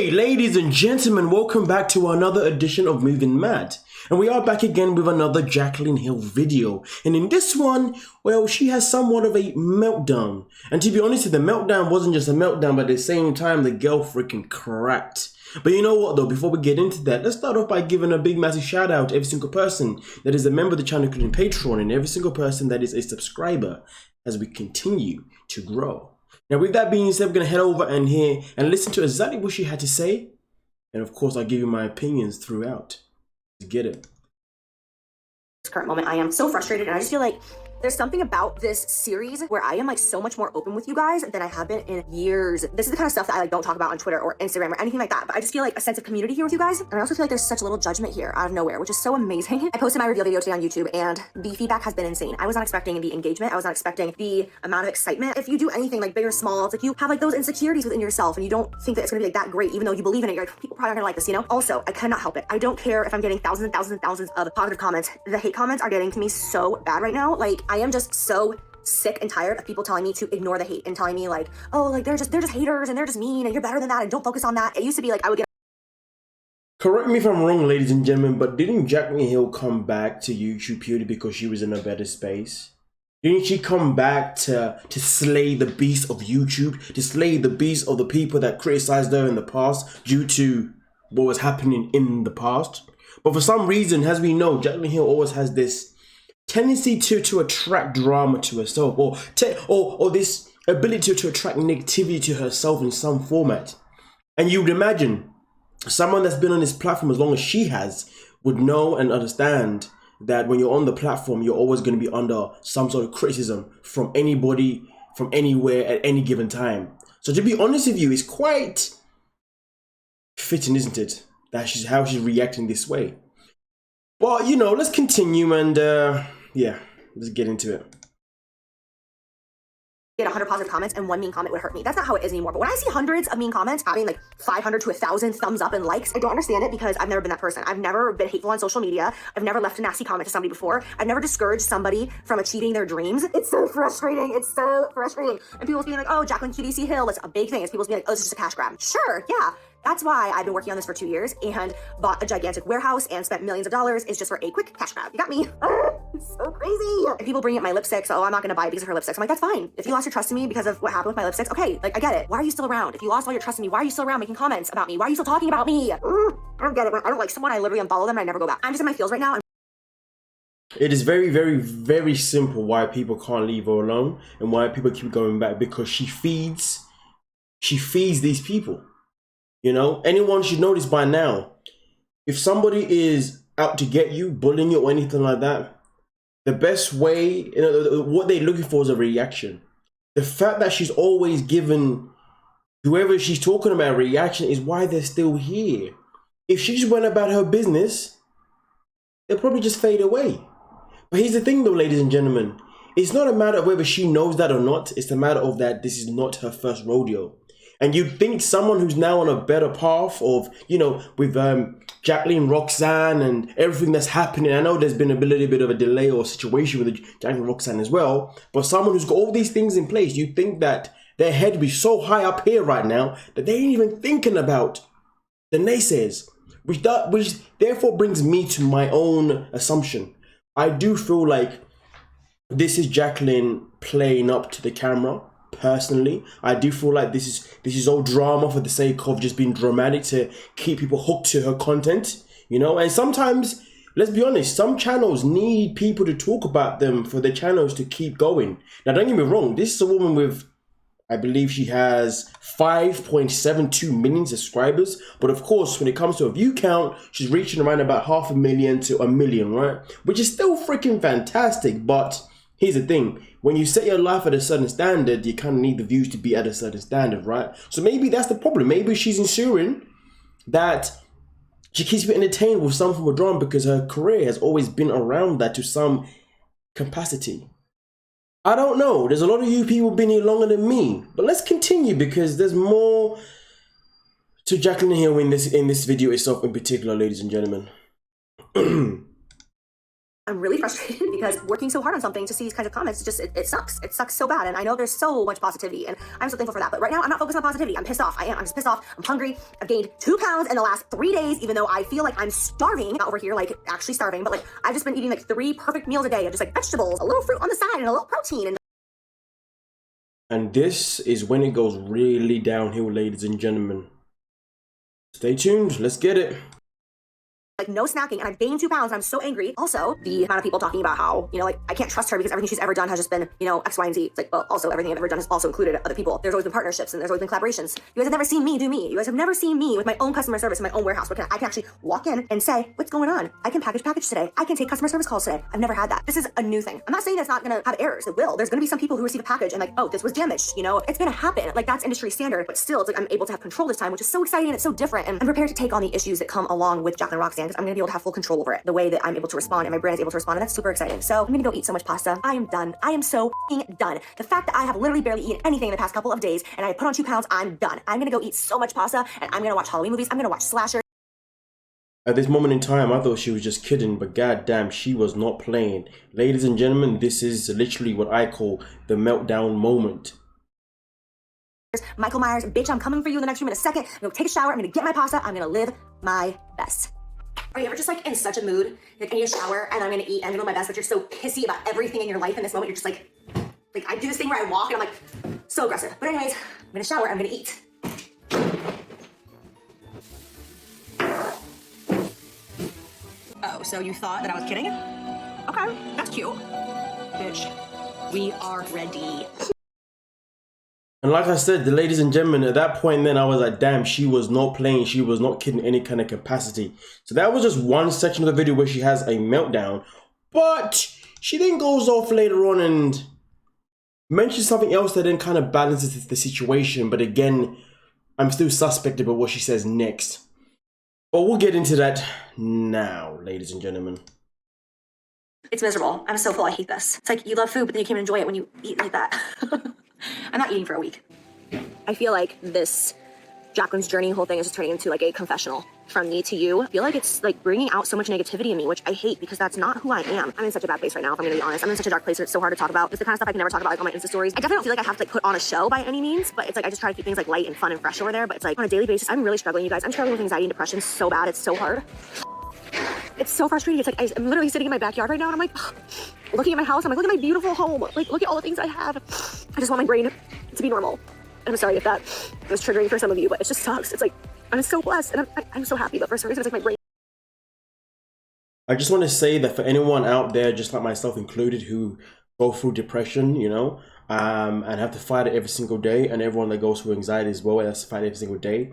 Okay, ladies and gentlemen, welcome back to another edition of Moving Mad. And we are back again with another Jaclyn Hill video. And in this one, well, she has somewhat of a meltdown. And to be honest, the meltdown wasn't just a meltdown, but at the same time, the girl freaking cracked. But you know what though, before we get into that, let's start off by giving a big massive shout out to every single person that is a member of the channel, including Patreon, and every single person that is a subscriber as we continue to grow. Now, with that being said, we're going to head over and hear and listen to exactly what she had to say. And of course, I'll give you my opinions throughout. Let's get it. This current moment, I am so frustrated, and I just feel like there's something about this series where I am like so much more open with you guys than I have been in years. This is the kind of stuff that I like don't talk about on Twitter or Instagram or anything like that, but I just feel like a sense of community here with you guys. And I also feel like there's such little judgment here out of nowhere, which is so amazing. I posted my reveal video today on YouTube and the feedback has been insane. I was not expecting the engagement. I was not expecting the amount of excitement. If you do anything like big or small, it's like you have like those insecurities within yourself and you don't think that it's gonna be like that great, even though you believe in it. You're like, people probably aren't gonna like this, you know? Also, I cannot help it. I don't care if I'm getting thousands and thousands and thousands of positive comments. The hate comments are getting to me so bad right now. Like, I am just so sick and tired of people telling me to ignore the hate and telling me like, oh, like they're just haters and they're just mean and you're better than that and don't focus on that. It used to be like I would get. Correct me if I'm wrong, ladies and gentlemen, but didn't Jaclyn Hill come back to YouTube purely because she was in a better space? Didn't she come back to slay the beast of YouTube, to slay the beast of the people that criticized her in the past due to what was happening in the past? But for some reason, as we know, Jaclyn Hill always has this tendency to attract drama to herself, or this ability to attract negativity to herself in some format. And you would imagine someone that's been on this platform as long as she has would know and understand that when you're on the platform, you're always going to be under some sort of criticism from anybody, from anywhere, at any given time. So to be honest with you, it's quite fitting, isn't it, that how she's reacting this way. But you know, let's continue and yeah, let's get into it. Get 100 positive comments and one mean comment would hurt me. That's not how it is anymore. But when I see hundreds of mean comments having like 500 to 1,000 thumbs up and likes, I don't understand it because I've never been that person. I've never been hateful on social media. I've never left a nasty comment to somebody before. I've never discouraged somebody from achieving their dreams. It's so frustrating. It's so frustrating. And people's being like, oh, Jaclyn QDC Hill, it's a big thing. It's people's being like, oh, this is just a cash grab. Sure, yeah. That's why I've been working on this for 2 years and bought a gigantic warehouse and spent millions of dollars. It's just for a quick cash grab. You got me. It's so crazy. And people bring up my lipsticks. Oh, I'm not going to buy it because of her lipsticks. I'm like, that's fine. If you lost your trust in me because of what happened with my lipsticks, okay, like I get it. Why are you still around? If you lost all your trust in me, why are you still around making comments about me? Why are you still talking about me? I don't get it. When I don't like someone, I literally unfollow them and I never go back. I'm just in my feels right now. It is very, very, very simple why people can't leave her alone and why people keep going back, because she feeds these people. You know, anyone should know this by now. If somebody is out to get you, bullying you or anything like that, the best way, you know, what they're looking for is a reaction. The fact that she's always given whoever she's talking about a reaction is why they're still here. If she just went about her business, they'll probably just fade away. But here's the thing though, ladies and gentlemen, it's not a matter of whether she knows that or not. It's a matter of that this is not her first rodeo. And you'd think someone who's now on a better path of, you know, with Jaclyn, Roxanne and everything that's happening. I know there's been a little bit of a delay or situation with Jaclyn, Roxanne as well. But someone who's got all these things in place, you'd think that their head would be so high up here right now that they ain't even thinking about the naysayers. Which therefore brings me to my own assumption. I do feel like this is Jaclyn playing up to the camera. Personally, I do feel like this is all drama for the sake of just being dramatic to keep people hooked to her content, you know. And sometimes, let's be honest, some channels need people to talk about them for their channels to keep going. Now, don't get me wrong, this is a woman with, I believe she has 5.72 million subscribers. But of course, when it comes to a view count, she's reaching around about 500,000 to 1 million, right? Which is still freaking fantastic. But here's the thing. When you set your life at a certain standard, you kind of need the views to be at a certain standard, right? So maybe that's the problem. Maybe she's ensuring that she keeps you entertained with some form of drama because her career has always been around that to some capacity. I don't know. There's a lot of you people been here longer than me. But let's continue because there's more to Jaclyn Hill in this video itself in particular, ladies and gentlemen. I'm really frustrated because working so hard on something to see these kinds of comments, it sucks. It sucks so bad. And I know there's so much positivity and I'm so thankful for that. But right now I'm not focused on positivity. I'm pissed off. I'm just pissed off. I'm hungry. I've gained 2 pounds in the last 3 days, even though I feel like I'm starving. Not over here, like actually starving, but like I've just been eating like 3 perfect meals a day of just like vegetables, a little fruit on the side and a little protein. And this is when it goes really downhill, ladies and gentlemen. Stay tuned. Let's get it. Like no snacking, and I've gained 2 pounds and I'm so angry. Also, the amount of people talking about how, you know, like I can't trust her because everything she's ever done has just been, you know, X, Y, and Z. It's like, well, also everything I've ever done has also included other people. There's always been partnerships and there's always been collaborations. You guys have never seen me do me. You guys have never seen me with my own customer service in my own warehouse where I can actually walk in and say, what's going on? I can package today. I can take customer service calls today. I've never had that. This is a new thing. I'm not saying that it's not gonna have errors. It will. There's gonna be some people who receive a package and like, oh, this was damaged. You know, it's gonna happen. Like that's industry standard, but still, it's like I'm able to have control this time, which is so exciting and it's so different. And I'm prepared to take on the issues that come along with Jaclyn Roxanne because I'm gonna be able to have full control over it, the way that I'm able to respond and my brain is able to respond, and that's super exciting. So I'm gonna go eat so much pasta. I am done. I am so done. The fact that I have literally barely eaten anything in the past couple of days and I put on 2 pounds, I'm done. I'm gonna go eat so much pasta and I'm gonna watch Halloween movies. I'm gonna watch slashers. At this moment in time, I thought she was just kidding, but goddamn, she was not playing. Ladies and gentlemen, this is literally what I call the meltdown moment. Michael Myers, bitch, I'm coming for you in the next room in a second. I'm gonna take a shower. I'm gonna get my pasta. I'm gonna live my best. Are you ever just like in such a mood? Like I need a shower and I'm gonna eat and I'm gonna do my best, but you're so pissy about everything in your life in this moment. You're just like I do this thing where I walk and I'm like so aggressive. But anyways, I'm gonna shower, I'm gonna eat. Oh, so you thought that I was kidding? Okay, that's cute. Bitch, we are ready. And like I said, the ladies and gentlemen, at that point then I was like, damn, she was not playing. She was not kidding any kind of capacity. So that was just one section of the video where she has a meltdown. But she then goes off later on and mentions something else that then kind of balances the situation. But again, I'm still suspect about what she says next. But we'll get into that now, ladies and gentlemen. It's miserable. I'm so full. I hate this. It's like you love food, but then you can't enjoy it when you eat like that. I'm not eating for a week. I feel like this Jaclyn's journey whole thing is just turning into like a confessional from me to you. I feel like it's like bringing out so much negativity in me, which I hate because that's not who I am. I'm in such a bad place right now, if I'm gonna be honest. I'm in such a dark place where it's so hard to talk about. It's the kind of stuff I can never talk about like on my Insta stories. I definitely don't feel like I have to like put on a show by any means, but it's like I just try to keep things like light and fun and fresh over there. But it's like on a daily basis, I'm really struggling, you guys. I'm struggling with anxiety and depression so bad. It's so hard. It's so frustrating. It's like I'm literally sitting in my backyard right now and I'm like looking at my house. I'm like, look at my beautiful home. Like, look at all the things I have. I just want my brain to be normal. I'm sorry if that was triggering for some of you, but it just sucks. It's like, I'm so blessed and I'm so happy, but for some reason, it's like my brain. I just want to say that for anyone out there, just like myself included, who go through depression, you know, and have to fight it every single day, and everyone that goes through anxiety as well, has to fight every single day.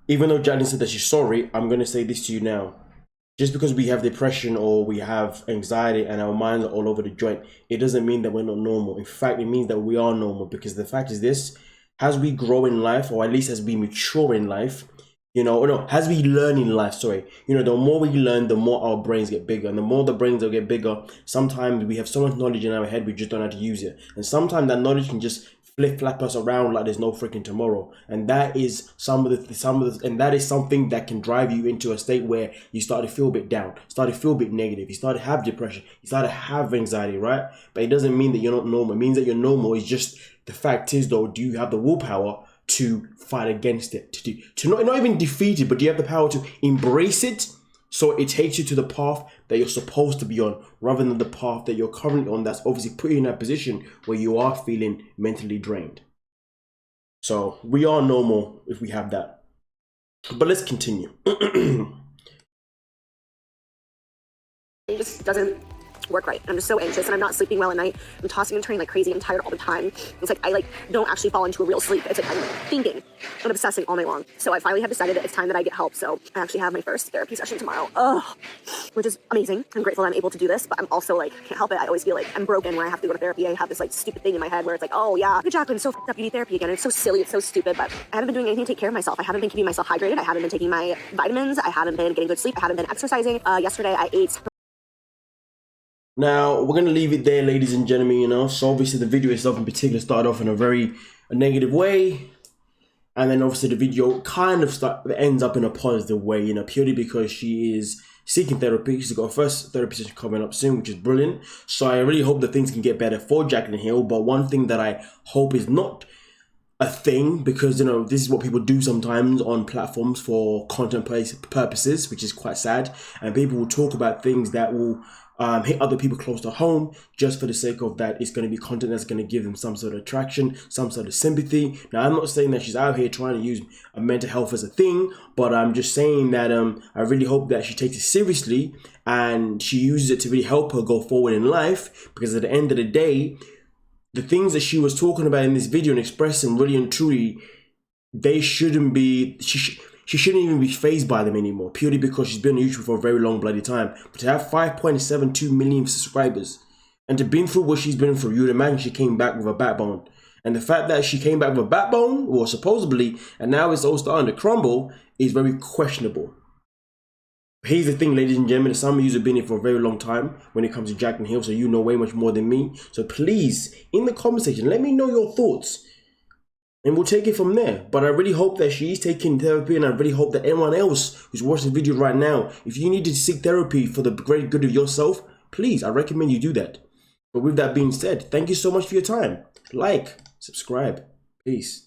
Even though Jaclyn said that she's sorry, I'm going to say this to you now. Just because we have depression or we have anxiety and our minds are all over the joint, it doesn't mean that we're not normal. In fact, it means that we are normal, because the fact is this: as we grow in life, or at least as we mature in life, you know, or no, as we learn in life, sorry, you know, the more we learn, the more our brains get bigger. And the more the brains will get bigger, sometimes we have so much knowledge in our head, we just don't know how to use it. And sometimes that knowledge can just flip-flap us around like there's no freaking tomorrow. And that is and that is something that can drive you into a state where you start to feel a bit down, start to feel a bit negative, you start to have depression, you start to have anxiety, right? But it doesn't mean that you're not normal. It means that you're normal. It's just the fact is though, do you have the willpower to fight against it, to not even defeat it, but do you have the power to embrace it so it takes you to the path that you're supposed to be on, rather than the path that you're currently on that's obviously put you in that position where you are feeling mentally drained. So we are normal if we have that. But let's continue. It just doesn't work right. I'm just so anxious and I'm not sleeping well at night. I'm tossing and turning like crazy. I'm tired all the time. It's like I don't actually fall into a real sleep. It's like I'm thinking and obsessing all night long. So I finally have decided that it's time that I get help. So I actually have my first therapy session tomorrow. Which is amazing. I'm grateful that I'm able to do this, but I'm also like, can't help it. I always feel like I'm broken when I have to go to therapy. I have this like stupid thing in my head where it's like, oh yeah, Jaclyn, so f***ed up, you need therapy again. It's so silly, it's so stupid, but I haven't been doing anything to take care of myself. I haven't been keeping myself hydrated. I haven't been taking my vitamins. I haven't been getting good sleep. I haven't been exercising. Yesterday I ate. Now, we're going to leave it there, ladies and gentlemen, you know. So obviously the video itself in particular started off in a negative way. And then obviously the video kind of ends up in a positive way, you know, purely because she is seeking therapy. She's got her first therapy session coming up soon, which is brilliant. So I really hope that things can get better for Jaclyn Hill. But one thing that I hope is not a thing, because this is what people do sometimes on platforms for content purposes, which is quite sad, and people will talk about things that will hit other people close to home just for the sake of that it's going to be content that's going to give them some sort of attraction, some sort of sympathy. Now, I'm not saying that she's out here trying to use mental health as a thing, but I'm just saying that I really hope that she takes it seriously and she uses it to really help her go forward in life, because at the end of the day, the things that she was talking about in this video and expressing, really and truly, they shouldn't be, she shouldn't even be fazed by them anymore, purely because she's been on YouTube for a very long bloody time. But to have 5.72 million subscribers and to been through what she's been through, you would imagine she came back with a backbone. And the fact that she came back with a backbone, or supposedly, and now it's all starting to crumble, is very questionable. Here's the thing, ladies and gentlemen, some of you have been here for a very long time when it comes to Jaclyn Hill, so you know way much more than me. So please, in the comment section, let me know your thoughts, and we'll take it from there. But I really hope that she's taking therapy, and I really hope that anyone else who's watching the video right now, if you need to seek therapy for the great good of yourself, please, I recommend you do that. But with that being said, thank you so much for your time. Like, subscribe. Peace.